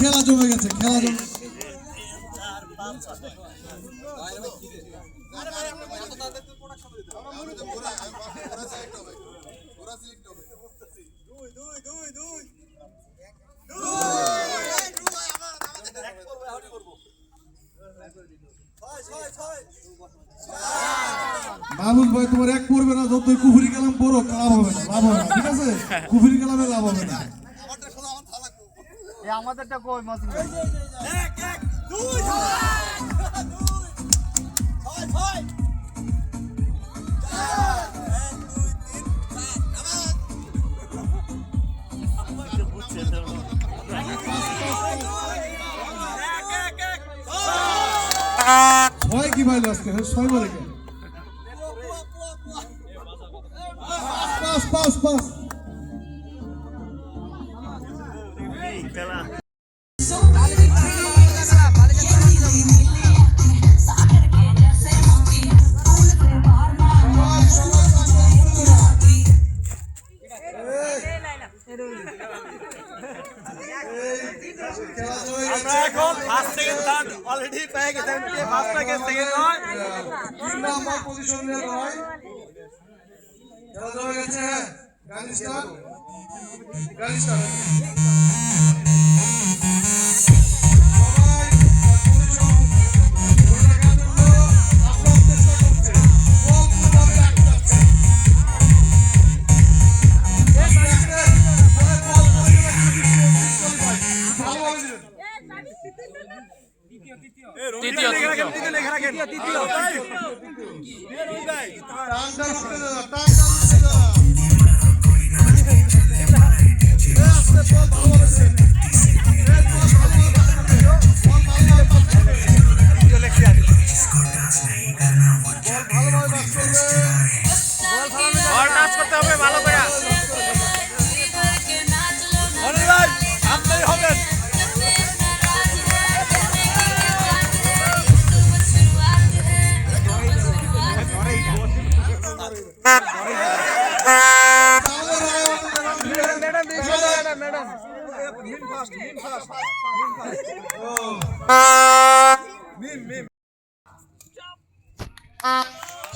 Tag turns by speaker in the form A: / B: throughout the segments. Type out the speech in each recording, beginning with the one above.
A: খেলা জমে গেছে, খেলা জমে মাহমুদ ভাই তোমার এক করবে না, যতই কুফুরি কালাম পড়ো লাভ হবে না, লাভ হবে না, ঠিক আছে? কুফুরি কালামে লাভ হবে না।
B: আমাদেরটা কই মাসুম ভাই? এক এক দুই
A: ছয় কি ভাই আজকে ছয় বলে কেন? পাস পাস পাস
B: অলরেডি পেয়ে গেছেন, ফার্স্ট থেকে সেকেন্ড নয়,
A: 3 নম্বর পজিশনে রয়। খেলা জমে গেছে, গাড়ি স্টার্ট, গাড়ি স্টার্ট।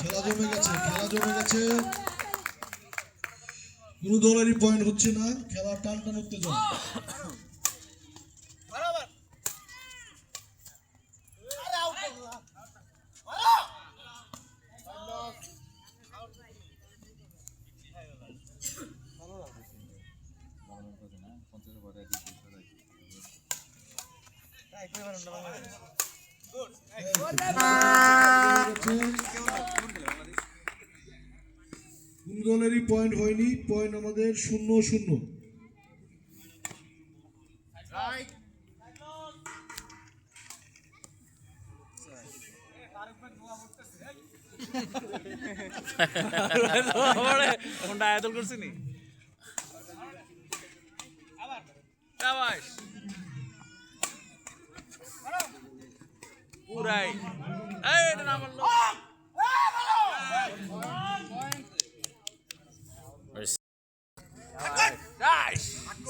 A: খেলা জমে গেছে, খেলা জমে গেছে, কোন দলেরই পয়েন্ট হচ্ছে না, খেলা টান টান উত্তেজনা। কোন দলেরই পয়েন্ট হয়নি, পয়েন্ট আমাদের 0-0।
B: পুরাই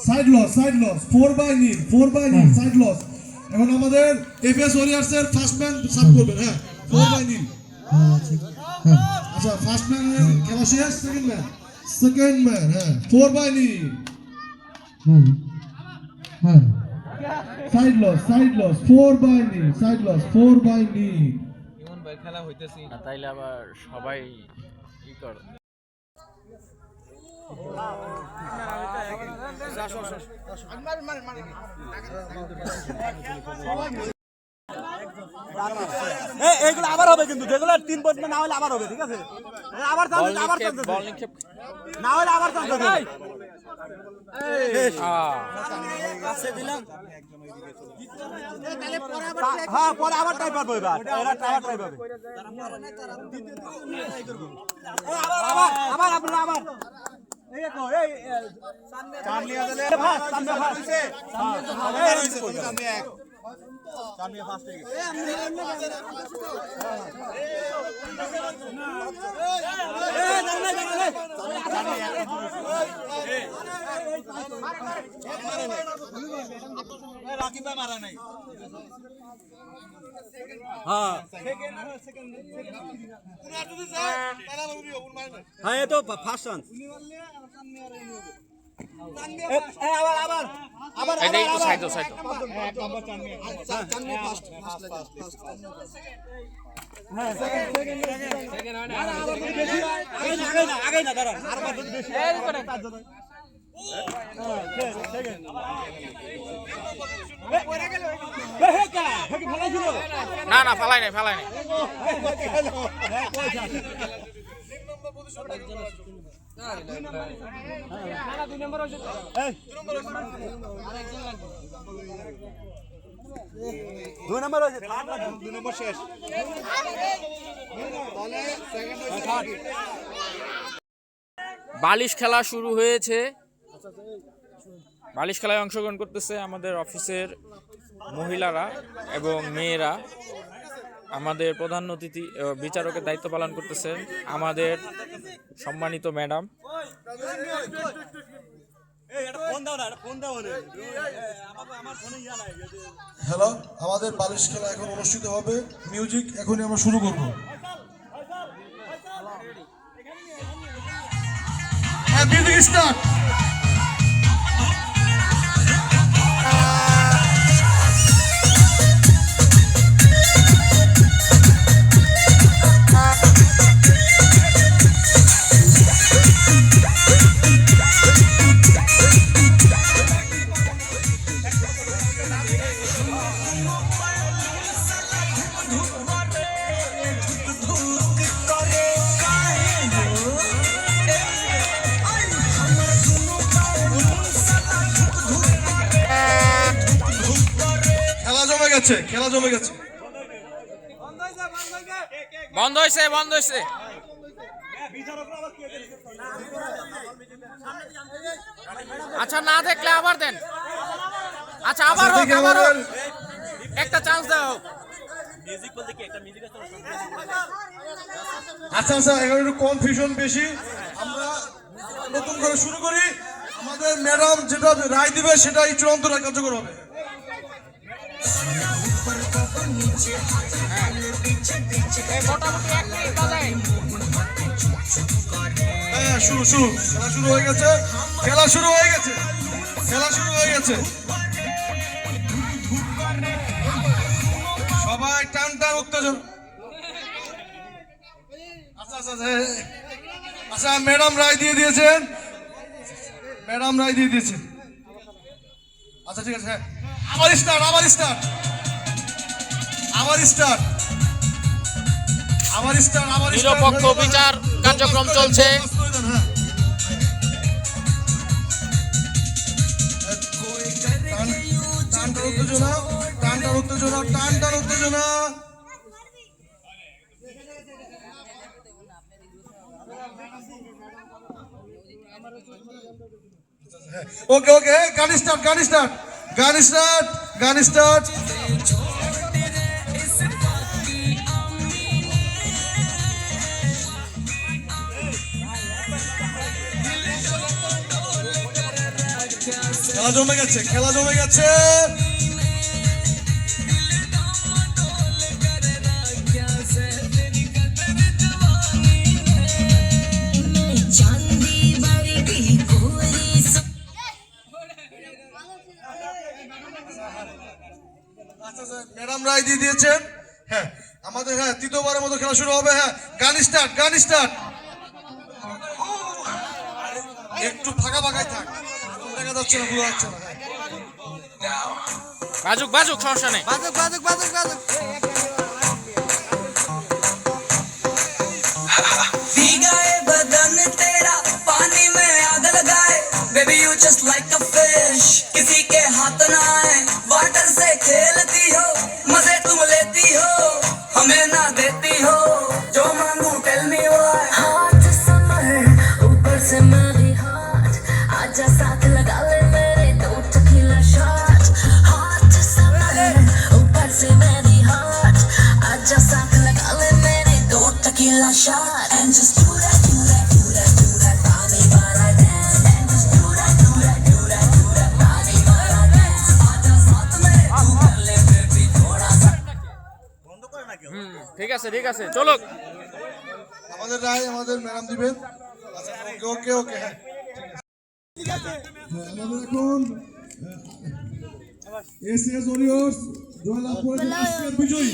A: side loss, side loss, 4/0, 4/0 side loss. এখন আমাদের এফএস ওয়ারিয়ার্স এর ফার্স্ট ম্যান সাব করবেন। হ্যাঁ, 4/0। আচ্ছা, ফার্স্ট ম্যান খেলা শেষ, সেকেন্ড ম্যান, সেকেন্ড ম্যান। হ্যাঁ, 4/0। হ্যাঁ, side loss, side loss, 4/0, side loss, 4/0।
B: Emon ভাই খেলা হইতেছি
C: না, তাইলে আবার সবাই কি করে?
B: এইগুলো আবার হবে, কিন্তু যেগুলো 3 পয়েন্ট না হলে আবার হবে, ঠিক আছে? আবার চান্স, আবার চান্স,
C: বল নিক্ষেপ
B: না হলে আবার চান্স হবে। কাছে দিলাম, হ্যাঁ, পরে আবার ট্রাই পারবো, এবার এরা আবার ট্রাই পাবে। আবার আবার আপনারা আবার এই দেখো, এই সামনে আসলে ভাই, সামনে ভাই, সামনে এক সামনে ফার্স্ট হয়ে গেছে। এই রাকিব ভাই মারা নাই হ্যাঁ হ্যাঁ এই তো ফার্স্ট চান্স আবার
C: এটা একটু সাইড দাও সাইড
B: আগে না দাঁড়া আর
C: না না ফালাই নাই ফালাই নাই
B: দুই নম্বর হয়েছে দুই নম্বর শেষ
C: বালিশ খেলা শুরু হয়েছে বালিশ খেলায় অংশগ্রহণ করতেছে আমাদের অফিসের মহিলারা এবং মেয়েরা আমাদের প্রধান অতিথি বিচারকের দায়িত্ব পালন করতেছেন আমাদের সম্মানিত ম্যাডাম
A: হ্যালো, আমাদের বালিশ খেলা এখন অনুষ্ঠিত হবে। মিউজিক এখনই আমরা শুরু করব। হ্যাঁ, মিউজিক স্টার্ট। খেলা জমে গেছে
C: বন্ধ হয়েছে বন্ধ হয়েছে আচ্ছা না দেখলে আবার দেন আচ্ছা আবার হোক আবার হোক একটা চান্স দাও
A: আচ্ছা আচ্ছা এখানে একটু কনফিউশন বেশি আমরা নতুন করে শুরু করি আমাদের ম্যাডাম যেটা রায় দিবে সেটাই চূড়ান্ত রায় কার্যকর হবে হ্যাঁ শুরু শুরু খেলা শুরু হয়ে গেছে খেলা শুরু হয়ে গেছে খেলা শুরু হয়ে গেছে সবাই টান টান উত্তেজন আচ্ছা আচ্ছা আচ্ছা ম্যাডাম রায় দিয়ে দিয়েছেন ম্যাডাম রায় দিয়ে দিয়েছেন আচ্ছা ঠিক আছে আবার স্টার্ট আবার স্টার্ট আবার স্টার্ট আবার স্টার্ট আবার
C: নিরপেক্ষ বিচার কার্যক্রম চলছে
A: টানটার উত্তেজনা টানটার উত্তেজনা টানটার উত্তেজনা ওকে ওকে গান স্টার্ট গান স্টার্ট গান স্টার্ট গান স্টার্ট খেলা জমে গেছে খেলা জমে গেছে ম্যাডাম রায় দিয়ে দিয়েছেন হ্যাঁ আমাদের হ্যাঁ তৃতীয়বারের মতো খেলা শুরু হবে হ্যাঁ গান স্টার্ট গান স্টার্ট একটু ফাঁকা ফাঁকাই থাক দেখা যাচ্ছে না বোঝা যাচ্ছে না
C: বাজুক বাজুক সমস্যা নেই
B: বাজুক বাজুক বাজুক বাজুক
D: भीगाए बदन तेरा पानी में आग लगाए baby you just like a fish किसी के हाथ ना आए वाटर से खेलती हो मजे तुम लेती हो हमें ना देती हो जो मांगू tell me why hot summer ऊपर से मेरी हार्ट आजा साथ लगा ले मेरे दो टकीला शॉट हॉट समर ऊपर से मेरी हार्ट
C: ঠিক আছে চলো।
A: আমাদের রায় আমাদের ম্যাডাম দিবেন। আচ্ছা ওকে ওকে হ্যাঁ আমাদের এখন এসএস ওরিয়র্স জয়লাভ করেছে আজকের বিজয়ী।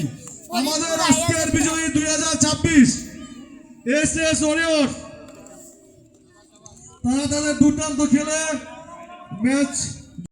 A: আমাদের আজকের বিজয়ী 2026 এসএস ওরিয়র্স। তারা তাদের দুর্দান্ত খেলে ম্যাচ